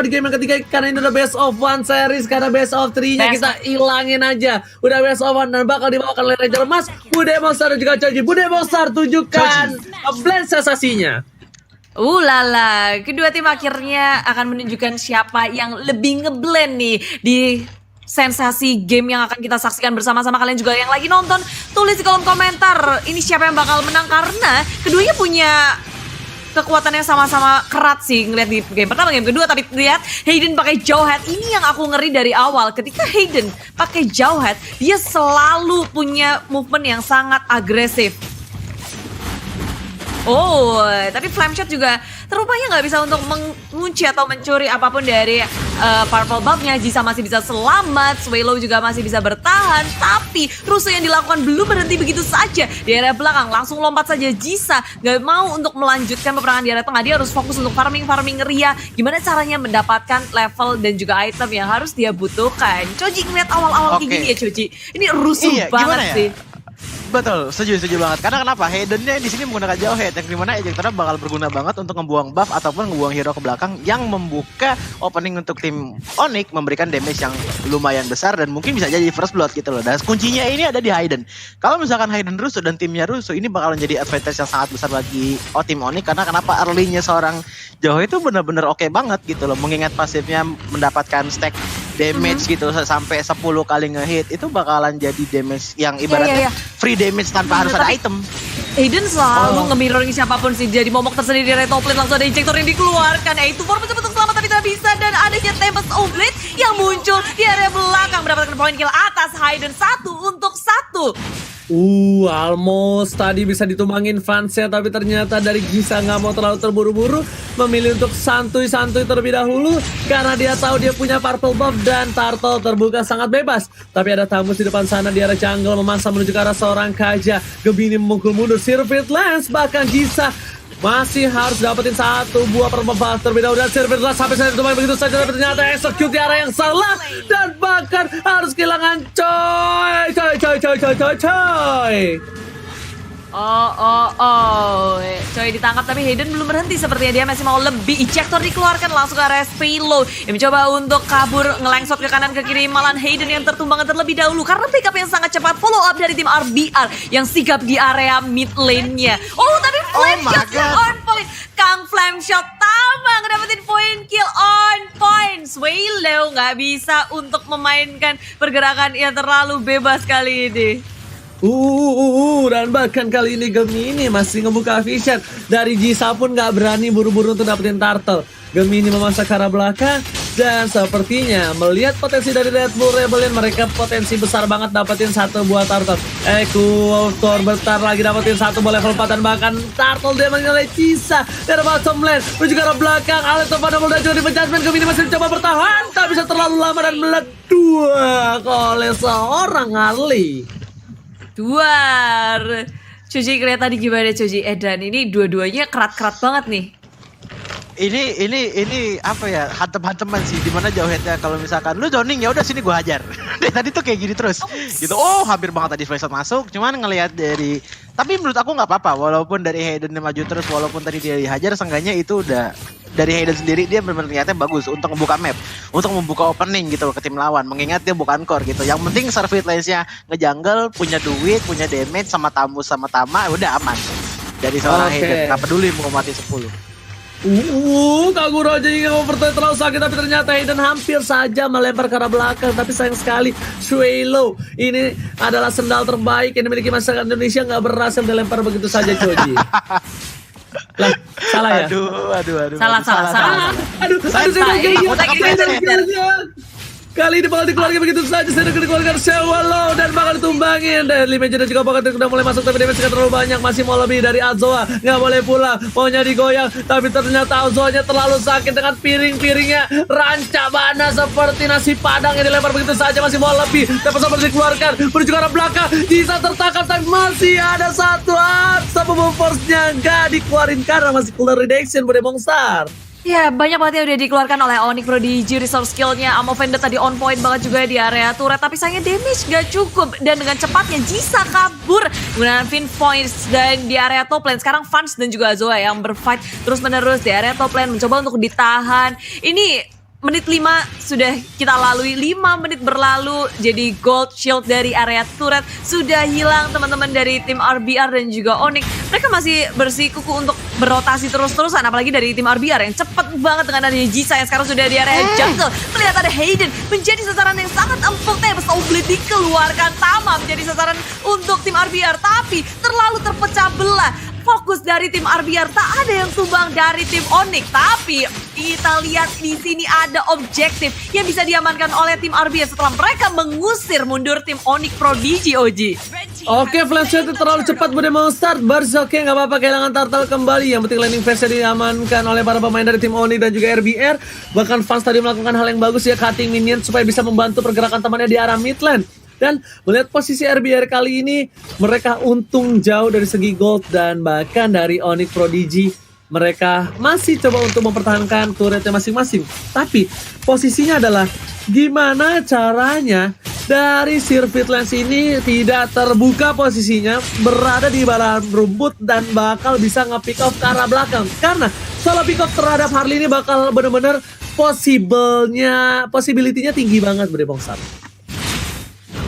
di game yang ketiga karena ini udah best of one series, karena best of 3-nya kita hilangin aja. Udah best of one dan bakal dibawakan oleh Ranger Emas, Bude Monster dan juga Choji. Bude Monster tunjukkan blend sensasinya. Lala, kedua tim akhirnya akan menunjukkan siapa yang lebih ngeblend nih di sensasi game yang akan kita saksikan bersama-sama. Kalian juga yang lagi nonton, tulis di kolom komentar ini siapa yang bakal menang, karena keduanya punya kekuatan yang sama-sama kerat sih ngeliat di game pertama, game kedua. Tapi lihat Hayden pakai Jawhead, ini yang aku ngeri dari awal. Ketika Hayden pakai Jawhead, dia selalu punya movement yang sangat agresif. Oh, tapi Flameshot juga terupanya nggak bisa untuk mengunci atau mencuri apapun dari Purple Buff-nya. Jisa masih bisa selamat, Swallow juga masih bisa bertahan. Tapi rusuh yang dilakukan belum berhenti begitu saja. Di area belakang langsung lompat saja Jisa. Nggak mau untuk melanjutkan peperangan di area tengah. Dia harus fokus untuk farming Ria. Gimana caranya mendapatkan level dan juga item yang harus dia butuhkan. Choji ngeliat awal-awal kayak gini ya Choji. Ini rusuh banget sih. Betul, setuju banget. Karena kenapa? Haydennya di sini menggunakan Jawhead yang dimana ejectornya bakal berguna banget untuk ngebuang buff ataupun ngebuang hero ke belakang yang membuka opening untuk tim Onyx, memberikan damage yang lumayan besar dan mungkin bisa jadi first blood gitu loh. Dan kuncinya ini ada di Hayden. Kalau misalkan Hayden rusuh dan timnya rusuh, ini bakalan jadi advantage yang sangat besar bagi tim Onyx. Karena kenapa early-nya seorang Jawhead itu benar-benar oke banget gitu loh. Mengingat pasifnya mendapatkan stack damage gitu sampai 10 kali ngehit, itu bakalan jadi damage yang ibaratnya free damage tanpa harus ada item. Hayden selalu nge-mirroring siapapun sih, jadi momok tersendiri dari top lane. Langsung ada injektor yang dikeluarkan, itu for mencoba untuk selamat tapi tidak bisa. Dan adanya Tempest of Blade yang muncul di area belakang mendapatkan poin kill atas Hayden 1 untuk 1. Almost tadi bisa ditumbangin fansnya, tapi ternyata dari Jisa nggak mau terlalu terburu-buru, memilih untuk santuy-santuy terlebih dahulu karena dia tahu dia punya purple buff dan turtle terbuka sangat bebas. Tapi ada tamu di depan sana di area jungle memaksa menuju ke arah seorang Kaja. Gemini memukul mundur Sirvit Lance, bahkan Jisa masih harus dapetin satu buah purple buff terlebih dahulu dan Sirvit Lance sampai saya ditumbang begitu saja, tapi ternyata execute di arah yang salah dan bahkan harus kehilangan coy. Coy ditangkap tapi Hayden belum berhenti, sepertinya dia masih mau lebih. Ejector dikeluarkan langsung ke area payload yang mencoba untuk kabur, ngelengsot ke kanan ke kiri. Malah Hayden yang tertumbang terlebih dahulu karena pickup yang sangat cepat, follow up dari tim RBR yang sigap di area mid lane-nya. Tapi Flameshot yang on point. Kang Flameshot tamang dapetin poin kill on point. Swallow nggak bisa untuk memainkan pergerakan yang terlalu bebas kali ini. Dan bahkan kali ini Gemini masih ngebuka vision. Dari Jisa pun gak berani buru-buru untuk dapetin turtle. Gemini memaksa ke arah belakang dan sepertinya melihat potensi dari Red Bull Rebellion, mereka potensi besar banget dapetin satu buah turtle. Ekutor bentar lagi dapetin satu buah level 4 dan bahkan turtle dia menilai Jisa dari bottom lane menuju ke arah belakang. Alex pada mulai juga di penjajmen. Gemini masih mencoba bertahan, tak bisa terlalu lama dan meledak oleh seorang Ali. Choji kelihatan tadi gimana Choji? Dan ini dua-duanya kerat-kerat banget nih. Ini apa ya, hantem-hanteman sih, dimana Jawheadnya kalau misalkan lu zoning ya udah sini gua hajar. Dari tadi tuh kayak gini terus gitu. Hampir banget tadi Flameshot masuk, cuman ngelihat dari, tapi menurut aku nggak apa-apa walaupun dari Hayden maju terus, walaupun tadi dia dihajar, seenggaknya itu udah dari Hayden sendiri dia benar-benar niatnya bagus untuk membuka map, untuk membuka opening gitu ke tim lawan, mengingat dia bukan core gitu. Yang penting Sirvit Lance-nya ngejungle, punya duit, punya damage sama tamu sama Tama, udah aman. Dari seorang Hayden, nggak peduli mau mati 10. Kaguro aja yang mau bertahan terlalu sakit, tapi ternyata Hayden hampir saja melempar ke arah belakang. Tapi sayang sekali Swallow ini adalah sendal terbaik yang dimiliki masyarakat Indonesia, nggak berhasil dilempar begitu saja Choji. Lah, salah ya? Aduh. Salah. Kali ini bakal dikeluarkan begitu saja, saya dikeluarkan Swallow dan bakal ditumbangin. Dan Limeja dan juga bakal udah mulai masuk, tapi damage terlalu banyak, masih mau lebih dari Azoa, nggak boleh pulang, maunya digoyang, tapi ternyata Azoanya terlalu sakit dengan piring-piringnya ranca bana seperti nasi padang yang dilempar begitu saja, masih mau lebih, tapi sampai dikeluarkan menuju ke arah belakang. Bisa tertangkap tapi masih ada satu Submove Force-nya nggak dikeluarin karena masih cooldown reduction Bude Monster. Ya, banyak banget yang udah dikeluarkan oleh Onyx Prodigy. Resource skill-nya Amo Vendor tadi on point banget juga di area turret, tapi sayangnya damage gak cukup. Dan dengan cepatnya Jisa kabur menggunakan Fin Points dan di area top lane. Sekarang Fans dan juga Zoa yang berfight terus menerus di area top lane, mencoba untuk ditahan. Ini menit 5 sudah kita lalui, 5 menit berlalu, jadi gold shield dari area turret sudah hilang teman-teman dari tim RBR dan juga Onyx. Mereka masih bersikuku untuk berotasi terus-terusan, apalagi dari tim RBR yang cepet banget dengan adanya Jisa yang sekarang sudah di area jungle. Melihat ada Hayden menjadi sasaran yang sangat empuk, Soulblade dikeluarkan, Tama menjadi sasaran untuk tim RBR, tapi terlalu terpecah belah. Fokus dari tim RBR, tak ada yang tumbang dari tim Onyx. Tapi kita lihat di sini ada objektif yang bisa diamankan oleh tim RBR setelah mereka mengusir mundur tim Onyx Prodigy, Oji. Oke, flash shot terlalu cepat Bude mau start. Burst oke, nggak apa-apa, kehilangan turtle kembali. Yang penting landing phase diamankan oleh para pemain dari tim Onyx dan juga RBR. Bahkan Fans tadi melakukan hal yang bagus ya, cutting minion supaya bisa membantu pergerakan temannya di arah mid lane. Dan melihat posisi RBR kali ini, mereka untung jauh dari segi gold dan bahkan dari Onyx Prodigy. Mereka masih coba untuk mempertahankan turretnya masing-masing. Tapi posisinya adalah gimana caranya dari Sirvit Lens ini tidak terbuka posisinya, berada di balahan rumput dan bakal bisa nge-pick off ke arah belakang. Karena solo pick off terhadap Harley ini bakal bener-bener possibility-nya tinggi banget Bre Bongsar.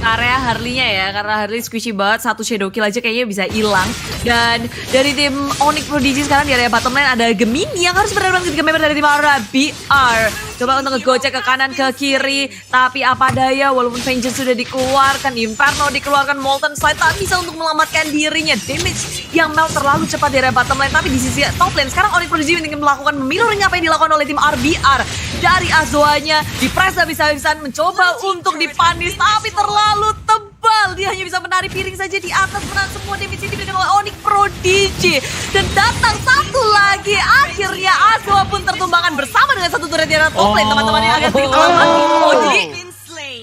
Area Harley-nya ya, karena Harley squishy banget, satu shadow kill aja kayaknya bisa hilang. Dan dari tim Onyx Prodigy sekarang di area bottom lane ada Gemini yang harus berhadapan ketika member dari tim RBR. Coba untuk ngegocek ke kanan ke kiri, tapi apa daya, walaupun Vengeance sudah dikeluarkan, Inferno dikeluarkan, Molten Slide tak bisa untuk menyelamatkan dirinya. Damage yang melt terlalu cepat di area bottom lane, tapi di sisi top lane sekarang Onyx Prodigy ingin melakukan mirroring apa yang dilakukan oleh tim RBR. Dari Azoanya, di press habis-habisan mencoba untuk dipanis, tapi terlalu tebal. Dia hanya bisa menari piring saja di atas, menahan semua damage yang diberikan oleh Onyx Prodigy. Dan datang satu lagi, akhirnya Azoa pun tertumbangkan bersama dengan satu turret di area top lane. Teman-teman yang agak sedikit lagi.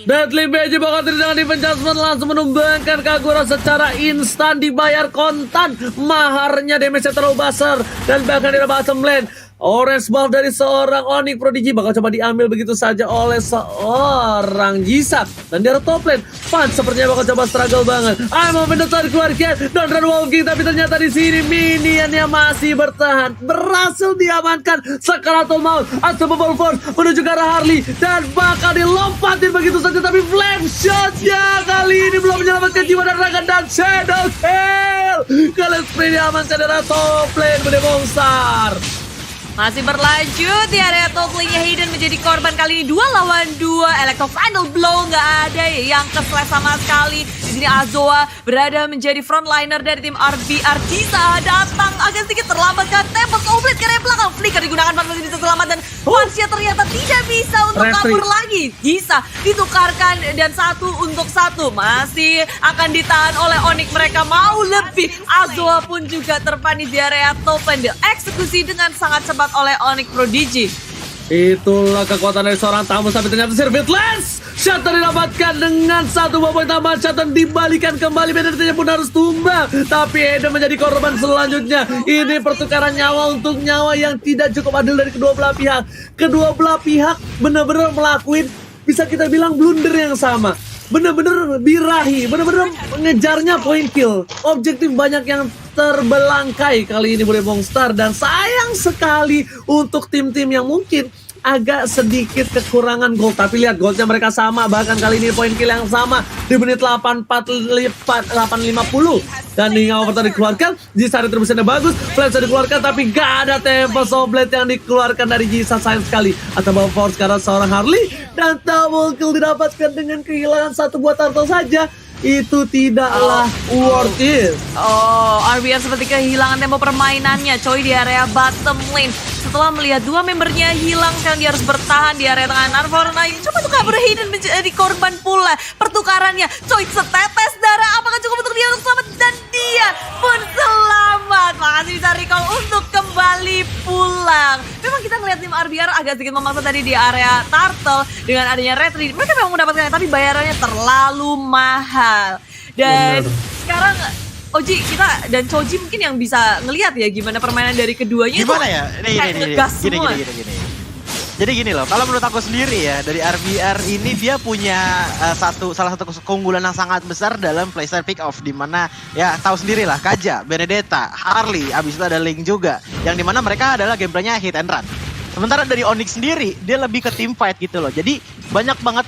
Deadly Beji bakal dengan defense adjustment langsung menumbangkan Kagura secara instan, dibayar kontan. Maharnya damage-nya terlalu besar dan bahkan di bottom lane. Orange buff dari seorang Onyx Prodigy bakal coba diambil begitu saja oleh seorang Jisa. Dan di top lane, Fan sepertinya bakal coba struggle banget. I'm open the third keluarga dan run walking, tapi ternyata di sini minionnya masih bertahan. Berhasil diamankan Sakaratul Maut. Unstoppable Force menuju ke arah Harley dan bakal dilompatin begitu saja, tapi flame shotnya kali ini belum menyelamatkan jiwa dan raga dan shadow kill. Kalian spray diamankan dari top lane Bude Bongsar. Masih berlanjut di area top lane-nya, Hayden menjadi korban kali ini 2 lawan 2. Electro Final Blow nggak ada yang ke-slash sama sekali. Di sini Azoa berada menjadi frontliner dari tim RBR. Jisa datang agak sedikit terlambat kan. Tempest Soulblade ke area belakang. Flicker digunakan, Fan masih bisa selamat dan Fansnya ternyata tidak bisa untuk kabur lagi. Jisa ditukarkan dan 1 untuk 1 masih akan ditahan oleh Onyx. Mereka mau lebih. Azoa pun juga terpanis di area top lane. Eksekusi dengan sangat cepat oleh Onyx Prodigy. Itulah kekuatan dari seorang tamu, sampai ternyata Sirvit Lens. Shuttle didapatkan dengan 1 buah poin tambahan. Shuttle dibalikan kembali, penaltinya pun harus tumbang. Tapi Eden menjadi korban selanjutnya. Ini pertukaran nyawa untuk nyawa yang tidak cukup adil dari kedua belah pihak. Kedua belah pihak benar-benar melakukan, bisa kita bilang, blunder yang sama. Bener-bener birahi, bener-bener mengejarnya point kill. Objektif banyak yang terbelangkai kali ini Bude Bongstar, dan sayang sekali untuk tim-tim yang mungkin agak sedikit kekurangan gold. Tapi lihat goldnya mereka sama, bahkan kali ini point kill yang sama di menit 8.50. Dan hingga overtime dikeluarkan, Jisa retribusinya bagus, flash dikeluarkan, tapi gak ada Tempest Soulblade yang dikeluarkan dari Jisa, sayang sekali. Atau bawa force karena seorang Harley, dan double kill didapatkan dengan kehilangan 1 buah turtle saja. Itu tidaklah worth it. RBR seperti kehilangan tempo permainannya coy di area bottom lane. Setelah melihat 2 membernya hilang, sekarang dia harus bertahan di area tengah. Narvorna coba tuh kabur, Hayden menjadi korban pula pertukarannya. Coy, setetes darah apakah cukup untuk dia untuk selamat, dan dia pun selamat. Makasih bisa recall untuk kembali pulang. Memang kita ngeliat tim RBR agak sedikit memaksa tadi di area turtle dengan adanya retreat. Mereka memang mendapatkannya, tapi bayarannya terlalu mahal. Dan sekarang Oji, kita dan Choji mungkin yang bisa ngelihat ya gimana permainan dari keduanya. Gimana ya? Gini. Jadi gini loh, kalau menurut aku sendiri ya, dari RBR ini dia punya salah satu keunggulan yang sangat besar dalam playstyle pick off, dimana ya tahu sendiri lah, Kaja, Benedetta, Harley, abis itu ada Link juga, yang dimana mereka adalah gameplaynya hit and run. Sementara dari Onyx sendiri dia lebih ke team fight gitu loh. Jadi banyak banget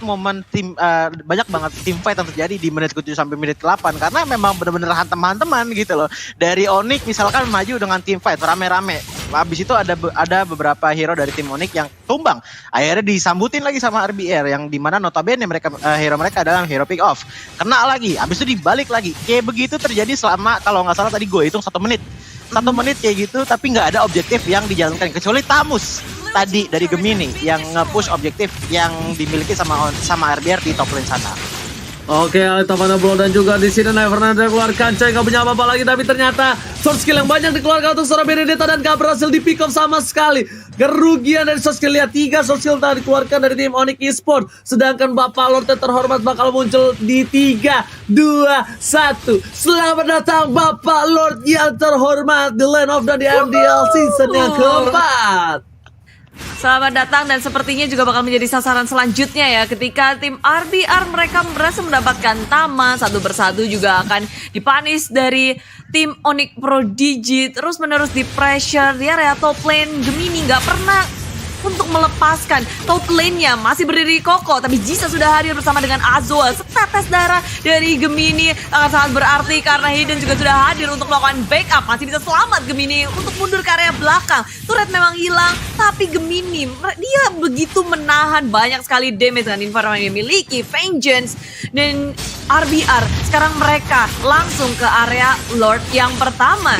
team fight yang terjadi di menit ke-7 sampai menit ke-8 karena memang benar-benar hantem-hanteman gitu loh. Dari Onyx misalkan maju dengan team fight rame-rame. Habis itu ada beberapa hero dari tim Onyx yang tumbang. Akhirnya disambutin lagi sama RBR yang dimana notabene hero mereka adalah hero pick off. Kena lagi, habis itu dibalik lagi. Kayak begitu terjadi selama kalau nggak salah tadi gue hitung 1 menit. 1 menit kayak gitu tapi nggak ada objektif yang dijalankan kecuali Tamus tadi dari Gemini yang nge-push objektif yang dimiliki sama RBR di top lane sana. Oke, Alita Blow dan juga di sini Nevernander keluarkan coy, gak punya apa-apa lagi tapi ternyata short skill yang banyak dikeluarkan untuk seorang Benedetta dan gak berhasil di pick up sama sekali. Kerugian dari short skill, lihat 3 short skill tadi dikeluarkan dari tim Onyx Esports, sedangkan Bapak Lord yang terhormat bakal muncul di 3, 2, 1. Selamat datang Bapak Lord yang terhormat di Land of the MDL season yang keempat. Selamat datang dan sepertinya juga bakal menjadi sasaran selanjutnya ya ketika tim RBR mereka berhasil mendapatkan Tama satu persatu juga akan dipanis dari tim Onyx Prodigy terus menerus di pressure di area top lane. Gemini nggak pernah untuk melepaskan top lane-nya masih berdiri kokoh tapi Jisa sudah hadir bersama dengan Azul. Setetes darah dari Gemini sangat berarti karena Hidden juga sudah hadir untuk melakukan backup. Masih bisa selamat Gemini untuk mundur ke area belakang. Turret memang hilang tapi Gemini dia begitu menahan banyak sekali damage dengan environment yang dimiliki Vengeance dan RBR. Sekarang mereka langsung ke area Lord yang pertama.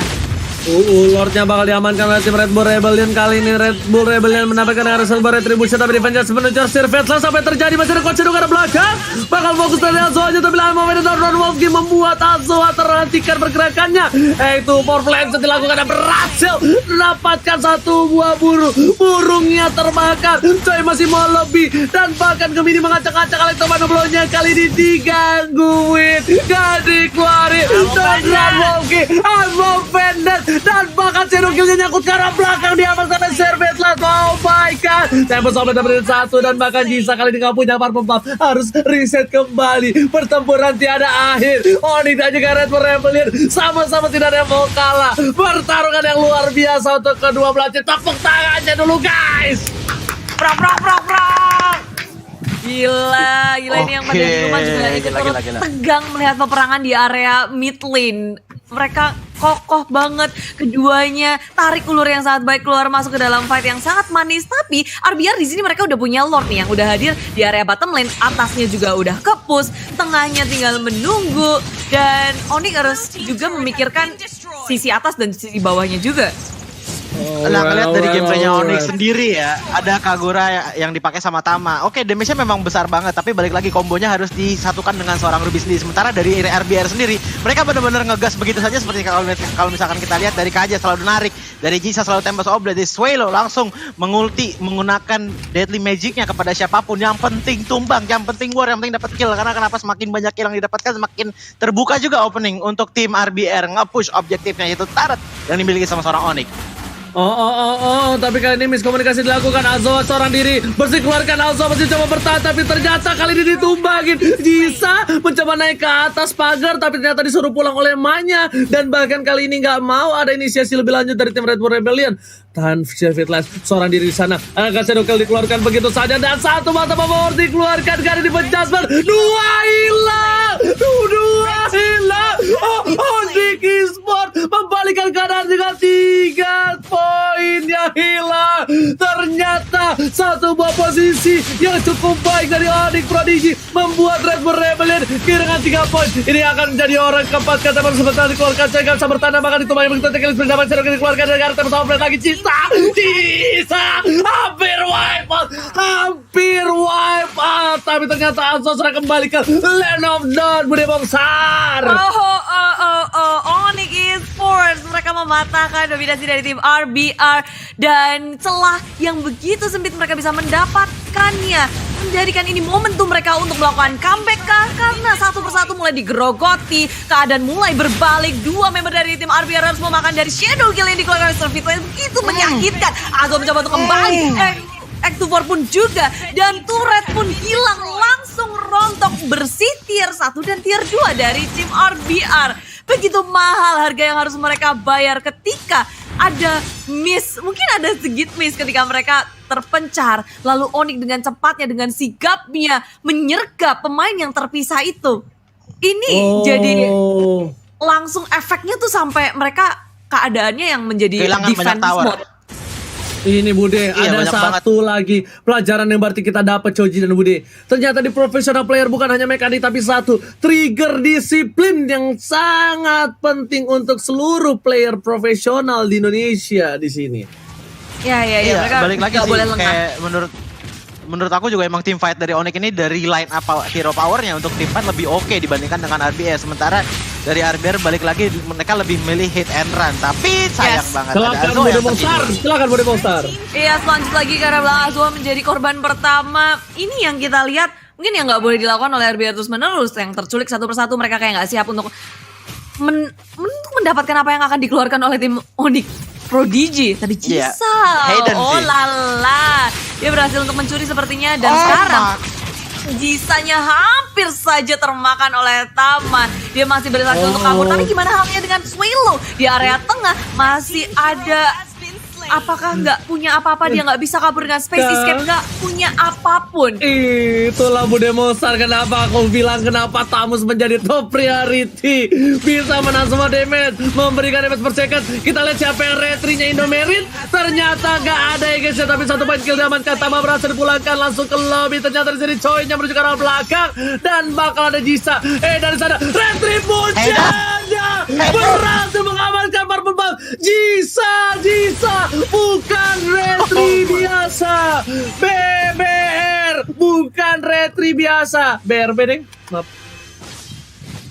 Lordnya bakal diamankan oleh tim Red Bull Rebellion. Kali ini Red Bull Rebellion mendapatkan dengan Silver Retribution tapi Vengeance menuju Sirvet. Sampai terjadi masih ada Coach ke belakang. Bakal fokus dari Azoa aja tapi lahan momen Don Wolfgang membuat Azoa terhentikan pergerakannya. Itu power play yang dilakukan dan berhasil mendapatkan satu buah burung. Burungnya terbakar. Coy masih mau lebih dan bahkan Gemini mengacak-acak Alita Blow-nya kali ini digangguin. Gak dikeluarin. Dan Wolfgang Azul Vengeance dan bahkan Shadow Kill-nya nyangkut ke arah belakang diamankan oleh Servet lah. Oh my god. Tempo sampai dapetin 1 dan bahkan Jisa kali ini gak punya parfum pump. Harus reset kembali. Pertempuran tiada akhir. Onyx dan juga Red Bull Rebellion sama-sama tidak ada yang mau kalah. Pertarungan yang luar biasa untuk kedua belah tim. Tepuk tangannya dulu guys. Gila ini yang pada di rumah juga ikut turut tegang melihat peperangan di area mid lane. Mereka kokoh banget, keduanya tarik ulur yang sangat baik keluar masuk ke dalam fight yang sangat manis. Tapi RBR di sini mereka udah punya Lord nih yang udah hadir di area bottom lane, atasnya juga udah ke-push, tengahnya tinggal menunggu dan Onyx harus juga memikirkan sisi atas dan sisi bawahnya juga. Nah, ngeliat dari gameplaynya Onyx sendiri ya, ada Kagura yang dipakai sama Tama. Oke, damage-nya memang besar banget, tapi balik lagi kombonya harus disatukan dengan seorang Ruby sendiri. Sementara dari RBR sendiri, mereka benar-benar ngegas begitu saja seperti kalau misalkan kita lihat dari Kaja selalu narik, dari Jisa selalu tembak oblate, dari Swelo langsung mengulti menggunakan deadly magic-nya kepada siapapun. Yang penting tumbang, yang penting war, yang penting dapat kill. Karena kenapa semakin banyak kill yang didapatkan semakin terbuka juga opening untuk tim RBR nge-push objektifnya yaitu turret yang dimiliki sama seorang Onyx. Tapi kali ini miskomunikasi dilakukan. Azoa seorang diri bersih keluarkan. Azoa masih coba bertahan tapi ternyata kali ini ditumbangin. Jisa mencoba naik ke atas pagar tapi ternyata disuruh pulang oleh emaknya. Dan bahkan kali ini nggak mau ada inisiasi lebih lanjut dari tim Red Bull Rebellion. Tahan Fitlass seorang diri di sana. Akan Shadow Kill dikeluarkan begitu saja dan satu mata power dikeluarkan. Kali ini Jasper 2 hilang. 2 hilang. Onyx Esports membalikan keadaan dengan 3 poin yang hilang. Ternyata satu buah posisi yang cukup baik dari Onyx Prodigy membuat Red Bull Rebellion kehilangan 3 poin. Ini akan menjadi orang keempat kata baru sebentar dikeluarkan. Saya gak bisa bertanda bahkan ditumpangi begitu Tekelis berdapat Shadow Kill dikeluarkan dari kartu bersama lagi Jisa hampir wipe out tapi ternyata Azos sudah kembali ke Land of Dawn. Bude Bongsar. Onyx Esports mereka mematahkan dominasi dari tim RBR dan celah yang begitu sempit mereka bisa mendapatkannya menjadikan ini momentum mereka untuk melakukan comeback karena satu persatu mulai digerogoti, keadaan mulai berbalik. 2 member dari tim RBR harus memakan dari Shadow Kill yang dikeluarkan oleh Fitlass begitu menyakitkan. Azo mencoba untuk kembali. X24 pun juga dan turret pun hilang, langsung rontok bersih tier 1 dan tier 2 dari tim RBR. Begitu mahal harga yang harus mereka bayar ketika ada miss, mungkin ada sedikit miss ketika mereka terpencar. Lalu Onyx dengan cepatnya, dengan sigapnya menyergap pemain yang terpisah itu. Ini jadi langsung efeknya tuh sampai mereka keadaannya yang menjadi kehilangan banyak defense tower. mode. Ini Bude, Iya, ada banyak satu lagi pelajaran yang berarti kita dapat Choji dan Bude. Ternyata di professional player bukan hanya mekanik tapi satu trigger disiplin yang sangat penting untuk seluruh player profesional di Indonesia di sini. Ya, Iya, mereka balik lagi nggak sih boleh lengah. kayak menurut aku juga emang team fight dari Onyx ini dari line up hero powernya untuk team fight lebih oke dibandingkan dengan RBR. Sementara dari RBR balik lagi mereka lebih milih hit and run, tapi sayang Yes. banget Silakan ada Azo Bude yang Monster, tertidur. silakan Bude Monster. Iya, selanjut lagi karena Blang Azwa menjadi korban pertama. Ini yang kita lihat mungkin yang nggak boleh dilakukan oleh RBR terus menerus, yang terculik satu persatu. Mereka kayak nggak siap untuk untuk mendapatkan apa yang akan dikeluarkan oleh tim Onyx Prodigy. Tadi Iya, Jisa, Hayden oh sih. lala, dia berhasil untuk mencuri sepertinya dan Oh, sekarang Mak. Jisanya hampir saja termakan oleh Tama. Dia masih berhasil untuk kabur. Tapi gimana halnya dengan Swallow? Di area tengah masih ada. Apakah nggak punya apa-apa? Dia nggak bisa kabur dengan Space Escape. Nggak punya apapun. Itulah Bude Monster, kenapa aku bilang kenapa Tamus menjadi top priority. Bisa menang semua damage, memberikan damage per second. Kita lihat siapa yang retrinya Indomerit. Ternyata gak ada ya guys ya, tapi satu poin kill diamankan. Tama berhasil dipulangkan langsung ke lobby. Ternyata di sini Choi-nya menuju ke arah belakang dan bakal ada Jisa. Dari sana Retribution-nya berhasil mengamankan Purple Ball. Jisa bukan retri biasa. BBR bukan retri biasa. BRB deng. Maaf.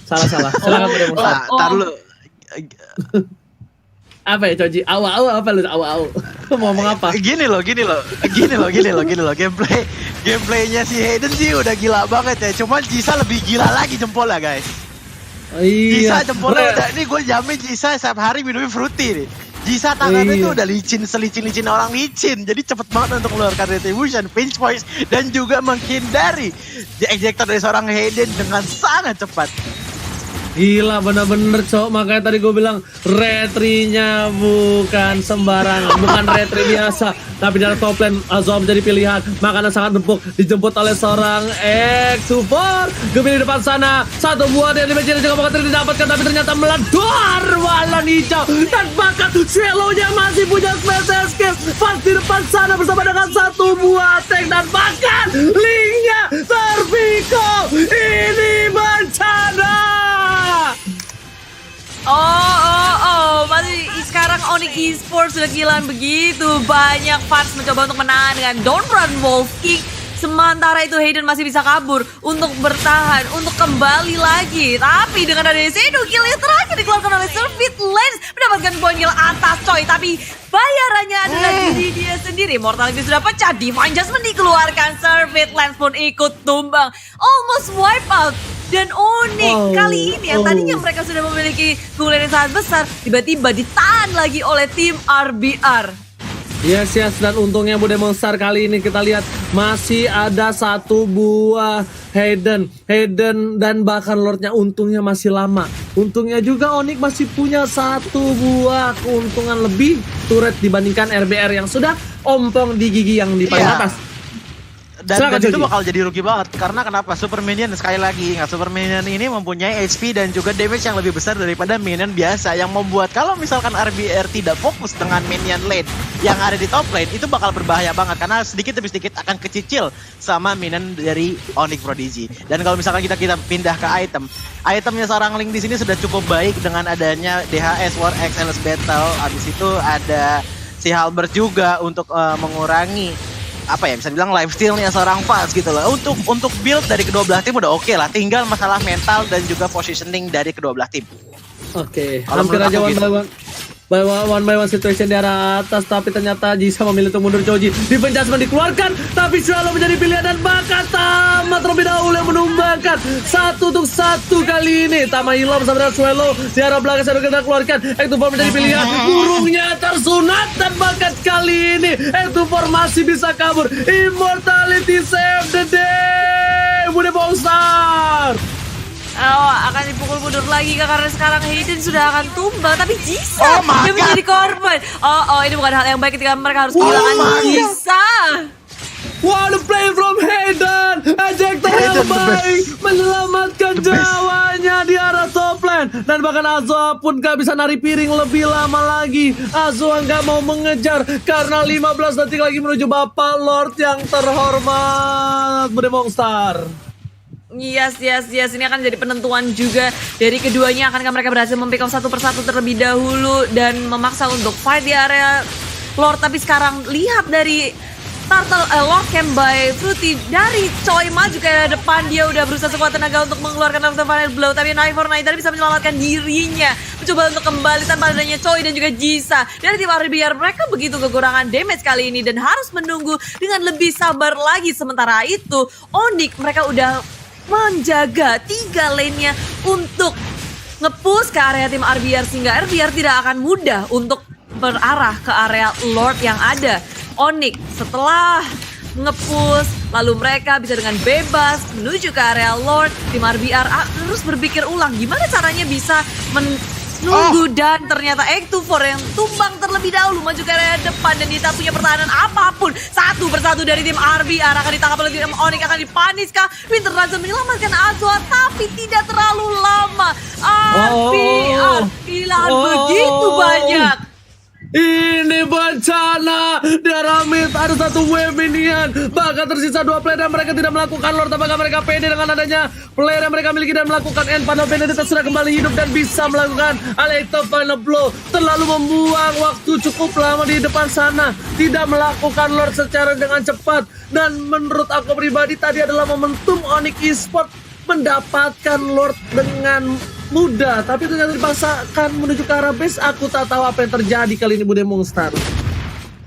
Salah. Silakan Bude Monster. Tar dulu. Apa ya Choji? Awa apa lu? Awa. Mau ngomong apa? Gini loh. Gameplaynya si Hayden sih udah gila banget ya. Cuman Jisa lebih gila lagi jempolnya guys. Jisa jempolnya udah, ini gue jamin Jisa setiap hari minumnya fruity nih. Jisa tangannya tuh udah selicin orang licin. Jadi cepet banget untuk mengeluarkan retribution, pinch points, dan juga menghindari di ejector dari seorang Hayden dengan sangat cepat. Gila bener-bener cowok, makanya tadi gue bilang retrinya bukan sembarangan, bukan retri biasa, tapi dari top lane Azom menjadi pilihan, makanan sangat empuk, dijemput oleh seorang X-Support. Gemini di depan sana, satu buah dari damage yang juga bakal didapatkan, tapi ternyata meledor walan hijau, dan bahkan Swallow-nya masih punya special skill pas di depan sana bersama dengan satu buah tank, dan bahkan linknya terpikul. Ini bencana. Masih sekarang Onyx Esports sudah kehilangan begitu banyak fans mencoba untuk menahan dengan Don't Run Wolf King. Sementara itu Hayden masih bisa kabur untuk bertahan, untuk kembali lagi. Tapi dengan adanya Shadow Kill yang terakhir dikeluarkan oleh Surfeit Lens mendapatkan poin kill atas coy. Tapi bayarannya adalah diri dia sendiri. Mortality sudah pecah, Divine Judgment dikeluarkan, Surfeit Lens pun ikut tumbang. Almost wipe out. Dan Onyx kali ini yang tadinya mereka sudah memiliki keunggulan yang sangat besar, tiba-tiba ditahan lagi oleh tim RBR. Yes, dan untungnya Bude Monster kali ini kita lihat masih ada satu buah Hayden dan bahkan Lordnya untungnya masih lama. Untungnya juga Onyx masih punya satu buah keuntungan lebih turret dibandingkan RBR yang sudah ompong di gigi yang di paling atas. Dan itu bakal jadi rugi banget. Karena kenapa? Super Minion sekali lagi ingat, Super Minion ini mempunyai HP dan juga damage yang lebih besar daripada minion biasa, yang membuat kalau misalkan RBR tidak fokus dengan minion lane yang ada di top lane, itu bakal berbahaya banget karena sedikit demi sedikit akan kecicil sama minion dari Onyx Prodigy. Dan kalau misalkan kita pindah ke itemnya seorang Link di sini sudah cukup baik dengan adanya DHS War Excellence Battle. Habis itu ada si Halberd juga untuk mengurangi bisa dibilang lifestyle-nya seorang Faz gitu loh. Untuk build dari kedua belah tim udah oke lah. Tinggal masalah mental dan juga positioning dari kedua belah tim. Oke, hampir aja one by one situation di arah atas, tapi ternyata Jisa memilih untuk mundur. Choji Divine Judgment dikeluarkan, tapi Swallow menjadi pilihan dan bahkan Tama terlebih dahulu yang menumbangkan 1-1 kali ini. Tama hilang bersama dengan Swallow di arah belakang, Shadow kita keluarkan. X24 menjadi pilihan, burungnya tersunat dan bahkan kali ini X24 masih bisa kabur. Immortality save the day, Bude Monster. akan dipukul mundur lagi Kak, karena sekarang Hayden sudah akan tumbang, tapi Jisa Oh my dia menjadi korban. Ini bukan hal yang baik ketika mereka harus kehilangan Jisa. What a play from Hayden. Ejector yang Hayden the baik menyelamatkan The best. jawanya di arah top lane. Dan bahkan Azoa pun gak bisa nari piring lebih lama lagi. Azoa gak mau mengejar karena 15 detik lagi menuju Bapak Lord yang terhormat Bude Monster. Yes. Ini akan jadi penentuan juga dari keduanya. Akankah mereka berhasil mempick off satu persatu terlebih dahulu dan memaksa untuk fight di area Lord. Tapi sekarang lihat dari Lord Camp by Fruity dari Choi maju ke depan. Dia udah berusaha sekuat tenaga untuk mengeluarkan Final Blow, tapi Knife for Night bisa menyelamatkan dirinya, mencoba untuk kembali tanpa adanya Choi dan juga Jisa. Dari tim RBR mereka begitu kekurangan damage kali ini dan harus menunggu dengan lebih sabar lagi. Sementara itu Onyx mereka udah menjaga 3 lane-nya untuk nge-push ke area tim RBR, sehingga RBR tidak akan mudah untuk berarah ke area Lord yang ada. Onyx setelah nge-push, lalu mereka bisa dengan bebas menuju ke area Lord. Tim RBR harus berpikir ulang gimana caranya bisa menunggu dan ternyata X24 yang tumbang terlebih dahulu maju ke area depan dan tidak punya pertahanan apapun. Satu persatu dari tim RBR akan ditangkap oleh tim Onyx, akan dipanis kah? Winter Ransom menyelamatkan Azwa tapi tidak terlalu lama. RBR kehilangan begitu banyak. Ini bencana. Di arah mid ada satu wave minion. Bahkan tersisa 2 player dan mereka tidak melakukan Lord. Apakah mereka pede dengan adanya player yang mereka miliki dan melakukan end? Panel Benedetta sudah kembali hidup dan bisa melakukan Electro Final Blow. Terlalu membuang waktu cukup lama di depan sana. Tidak melakukan Lord secara dengan cepat. Dan menurut aku pribadi tadi adalah momentum Onyx Esports mendapatkan Lord dengan mudah, tapi ternyata dipaksakan menuju ke arah base. Aku tak tahu apa yang terjadi kali ini Bude Monster.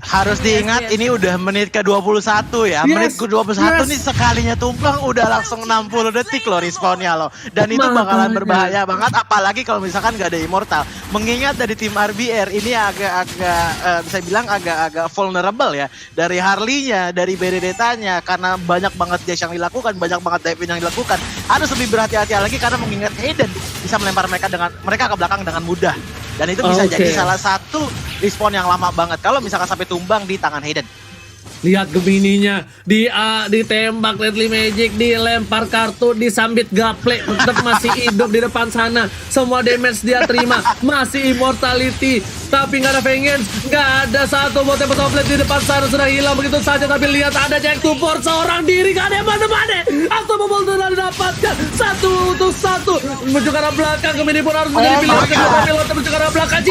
Harus diingat ini udah menit ke-21 ya. Menit ke-21 nih sekalinya tumpang udah langsung 60 detik loh respawnnya loh. Dan itu bakalan berbahaya banget apalagi kalau misalkan gak ada Immortal. Mengingat dari tim RBR ini agak-agak bisa bilang agak-agak vulnerable ya. Dari Harley-nya, dari Benedettanya, karena banyak banget dash yang dilakukan, banyak banget dive yang dilakukan. Harus lebih berhati-hati lagi karena mengingat Hayden bisa melempar mereka ke belakang dengan mudah. Dan itu bisa jadi salah satu respawn yang lama banget kalau misalkan sampai tumbang di tangan Hayden. Lihat Gemininya, ditembak Deadly Magic, dilempar kartu, disambit gaple, tetap masih hidup di depan sana. Semua damage dia terima, masih immortality, tapi nggak ada vengeance, nggak ada satu bot top lane di depan sana sudah hilang begitu saja. Tapi lihat ada Jack24 seorang diri, nggak ada yang mana-mana. Atau bobol sudah didapatkan 1-1 menuju ke arah belakang. Gemini pun harus menjadi pilihan kedua, pilot menuju ke arah belakang.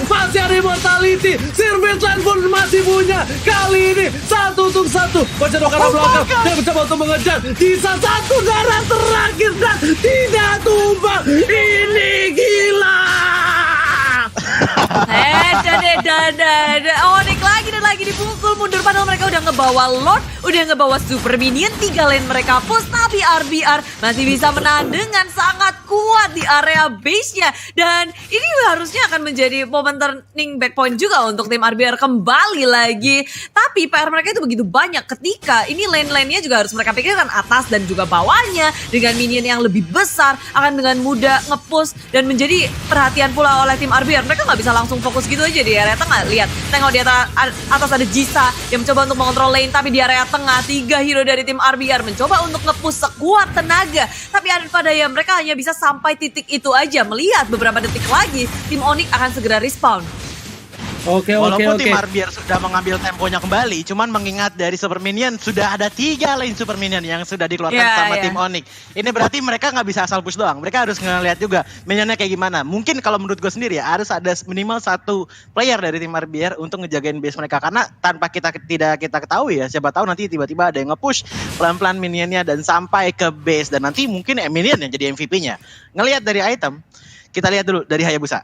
Masih ada immortality, Sirvis Land pun masih punya. Kali ini 1-1 baca ke arah belakang dan mencoba untuk mengejar. Sisa 1 darah terakhir dan tidak tumbang. Ini gila. Onyx lagi dan lagi dipukul mundur padahal mereka udah ngebawa Lord, udah ngebawa Super Minion, 3 lane mereka push, tapi RBR masih bisa menahan dengan sangat kuat di area base-nya. Dan ini harusnya akan menjadi momen turning back point juga untuk tim RBR kembali lagi. Tapi PR mereka itu begitu banyak ketika ini lane-lane-nya juga harus mereka pikirkan atas dan juga bawahnya. Dengan minion yang lebih besar akan dengan mudah nge-push dan menjadi perhatian pula oleh tim RBR. Mereka nggak bisa langsung fokus gitu aja di area tengah. Lihat, tengok di atas ada Jisa yang mencoba untuk mengontrol lane, tapi di area tengah 3 hero dari tim RBR mencoba untuk nge-push sekuat tenaga. Tapi ada pada ya mereka hanya bisa sampai titik itu aja. Melihat beberapa detik lagi tim Onyx akan segera respawn. Walaupun tim RBR sudah mengambil temponya kembali, cuman mengingat dari Super Minion sudah ada 3 lane Super Minion yang sudah dikeluarkan sama tim Onyx. Ini berarti mereka nggak bisa asal push doang, mereka harus ngeliat juga minionnya kayak gimana. Mungkin kalau menurut gue sendiri ya harus ada minimal 1 player dari tim RBR untuk ngejagain base mereka, karena tanpa kita ketahui ya, siapa tahu nanti tiba-tiba ada yang nge-push pelan-pelan minionnya dan sampai ke base, dan nanti mungkin minion yang jadi MVP-nya. Ngelihat dari item, kita lihat dulu dari Hayabusa.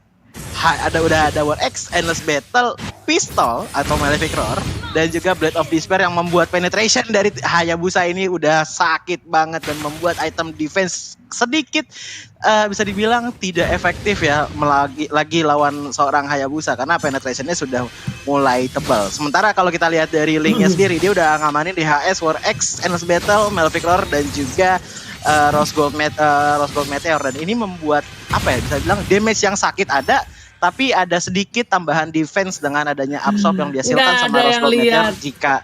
Udah ada War X, Endless Battle, Pistol atau Malefic Roar, dan juga Blade of Despair yang membuat penetration dari Hayabusa ini udah sakit banget dan membuat item defense sedikit bisa dibilang tidak efektif ya lagi lawan seorang Hayabusa karena penetrationnya sudah mulai tebal. Sementara kalau kita lihat dari linknya sendiri, dia udah ngamanin DHS, War X, Endless Battle, Malefic Roar, dan juga Rose Gold Meteor, dan ini membuat apa ya, bisa bilang damage yang sakit ada, tapi ada sedikit tambahan defense dengan adanya absorb yang dihasilkan Nggak sama ada Rose yang Gold Meteor lihat. jika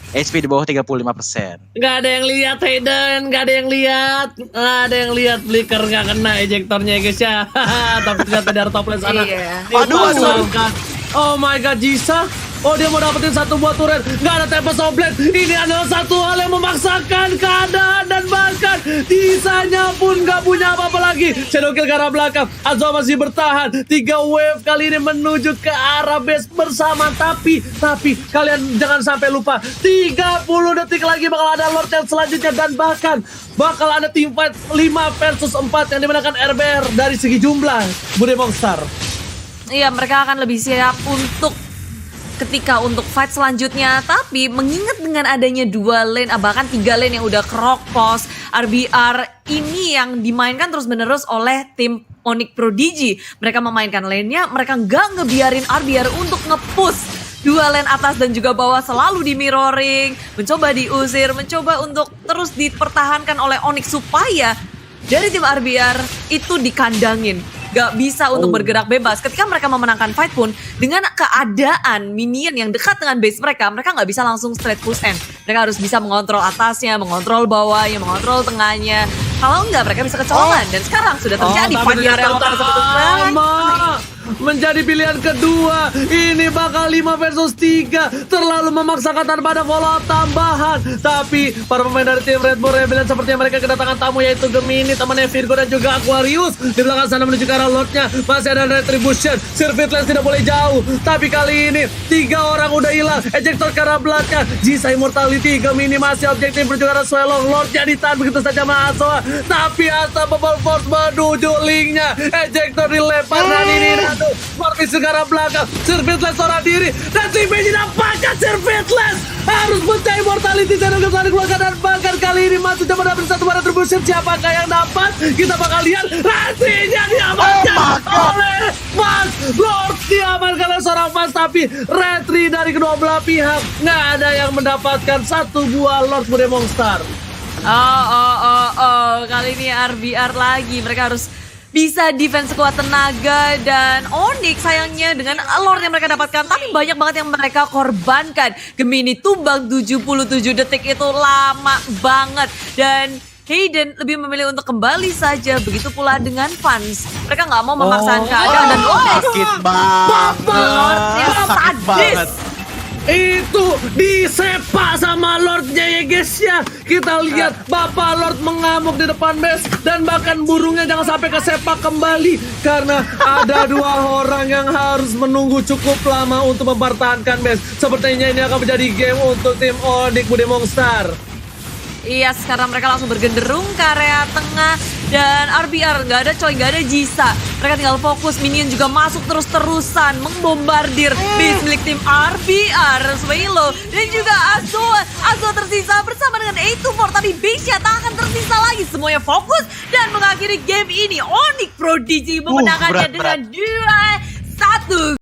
HP di bawah 35%. Nggak ada yang lihat Hayden, nggak ada yang lihat, Flicker nggak kena ejektornya guys ya. Tapi ternyata dari top lane sana Iya. dipasangkan. Oh my god, Jisa. Oh, dia mau dapetin satu buah turret. Nggak ada Tempest of Blade. Ini adalah satu hal yang memaksakan keadaan, dan bahkan Jisanya pun nggak punya apa-apa lagi. Shadow Kill ke arah belakang. Azul masih bertahan. 3 wave kali ini menuju ke arah base bersama. Tapi kalian jangan sampai lupa, 30 detik lagi bakal ada Lord yang selanjutnya, dan bahkan bakal ada team fight 5 versus 4 yang dimenangkan RBR dari segi jumlah. Bude Monster. Iya, mereka akan lebih siap untuk fight selanjutnya. Tapi mengingat dengan adanya 2 lane, bahkan 3 lane yang udah kerok pos, RBR ini yang dimainkan terus menerus oleh tim Onyx Prodigy. Mereka memainkan lane-nya, mereka nggak ngebiarin RBR untuk nge-push 2 lane atas dan juga bawah, selalu di mirroring, mencoba diusir, mencoba untuk terus dipertahankan oleh Onyx supaya dari tim RBR itu dikandangin. Gak bisa untuk bergerak bebas. Ketika mereka memenangkan fight pun, dengan keadaan minion yang dekat dengan base mereka nggak bisa langsung straight push end. Mereka harus bisa mengontrol atasnya, mengontrol bawahnya, mengontrol tengahnya. Kalau enggak, mereka bisa kecolongan. Dan sekarang sudah terjadi fight di area lokal seperti menjadi pilihan kedua. Ini bakal 5 versus 3. Terlalu memaksakan tanpa ada follow up tambahan. Tapi para pemain dari tim Red Bull Rebellion sepertinya mereka kedatangan tamu, yaitu Gemini, temannya Virgo dan juga Aquarius. Di belakang sana menuju ke arah Lordnya masih ada Retribution. Sirvitless tidak boleh jauh. Tapi kali ini 3 orang udah hilang. Ejector ke arah belakang. Jisa Immortality. Gemini masih objektif menuju ke arah Swelong. Lordnya ditahan begitu saja sama Asoa. Tapi Asta Bubble Force menuju linknya. Ejector dilempar dan ini Ratu Mortis ke arah belakang. Sirvitless seorang diri, dan tim ini dapatkan Sirvitless. Harus mencari Immortality channel ke sana keluarga, dan bahkan kali ini masih coba dapat satu barang Retribution. Siapakah yang dapat? Kita bakal lihat. Ratrinya diamankan oleh Mas Lord, diamankan oleh seorang Mas. Tapi retri dari kedua belah pihak, nggak ada yang mendapatkan satu buah Lord Bude Monster. Kali ini RBR lagi. Mereka harus bisa defense sekuat tenaga, dan Onyx sayangnya dengan lore yang mereka dapatkan, tapi banyak banget yang mereka korbankan. Gemini tumbang 77 detik, itu lama banget. Dan Hayden lebih memilih untuk kembali saja. Begitu pula dengan fans. Mereka nggak mau memaksakan keadaan, dan Sakit banget. Sakit banget. Itu disepak sama Lordnya ya guys ya. Kita lihat Bapak Lord mengamuk di depan base, dan bahkan burungnya jangan sampai kesepak kembali karena ada 2 orang yang harus menunggu cukup lama untuk mempertahankan base. Sepertinya ini akan menjadi game untuk tim Onyx Bude Monster. Iya, sekarang mereka langsung bergenderung ke area tengah, dan RBR nggak ada coy, nggak ada Jisa. Mereka tinggal fokus, minion juga masuk terus-terusan membombardir base milik tim RBR. Swelo dan juga Azul tersisa bersama dengan A24, tapi base-nya tak akan tersisa lagi. Semuanya fokus dan mengakhiri game ini. Onyx Prodigy memenangkannya dengan 2-1.